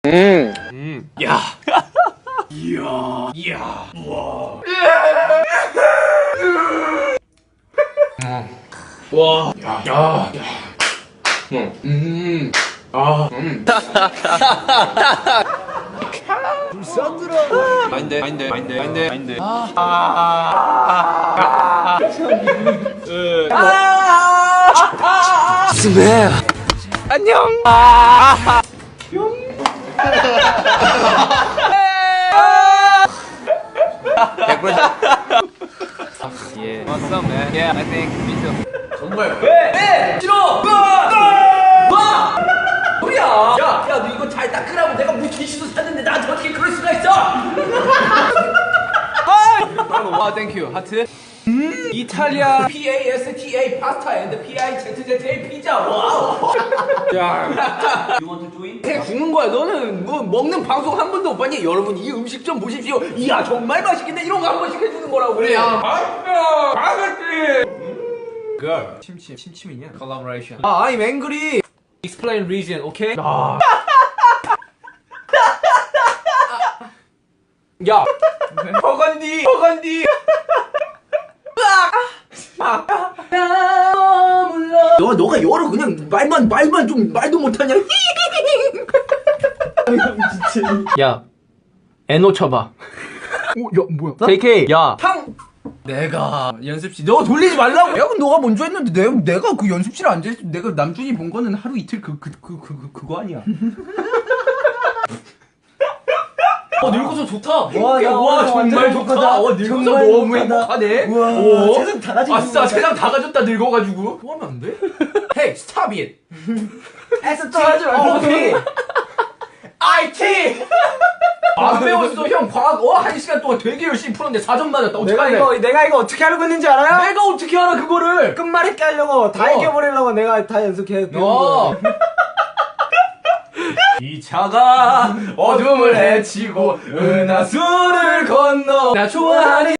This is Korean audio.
야. 이야. 이야. 우와. 와. 야. 야. 아. 불쌍들어. 마인드. 스매. 안녕. Yeah. What's up, man? Yeah, I think me too. 정말 왜? 싫어! 와! 뭐야? 야, 너 이거 잘 닦으라고 내가 뭐 귀신도 샀는데 나한테 어떻게 그럴 수가 있어? 와, thank you. 하트. 이탈리아. PASTA 파스타 and PIZZA 피자. 와우. 야. You want to join? 해 죽는 거야. 너는 뭐 먹는 방송 한 번도 못 봤니? 여러분 이 음식 좀 보십시오. 이야 정말 맛있겠네. 이런 거 한 번씩 해주는 거라고. 그래. 맛있어. 맛있지. Girl. 침침이냐? Collaboration. I'm angry. Explain reason, okay? 야. 버건디. 너가 열어 그냥 말만 좀 말도 못하냐? 야, 애노 쳐봐. 야 뭐야? JK, 야. 내가 연습실 너 돌리지 말라고. 야 그럼 너가 먼저 했는데 내가 그 연습실에 앉아있어. 내가 남준이 본 거는 하루 이틀 그거 아니야. 늙어서 좋다. 와 정말 좋다. 늙어서 너무 행복하네. 우와, 세상 다 가지고 아싸 세상 다 가졌다 늙어가지고. 그거 하면 안 돼? Hey stop it. 애써 좀 하지 말고. 오케이. IT. 안 배웠어 형 과학 1시간 동안 되게 열심히 풀었는데 4점 맞았다. 어떡하냐? 내가 이거 어떻게 하려고 했는지 알아요? 내가 어떻게 알아 그거를? 끝말잇기 하려고 다 이겨버리려고 내가 다 연습해. 이 차가 어둠을 헤치고 은하수를 건너 나 좋아하는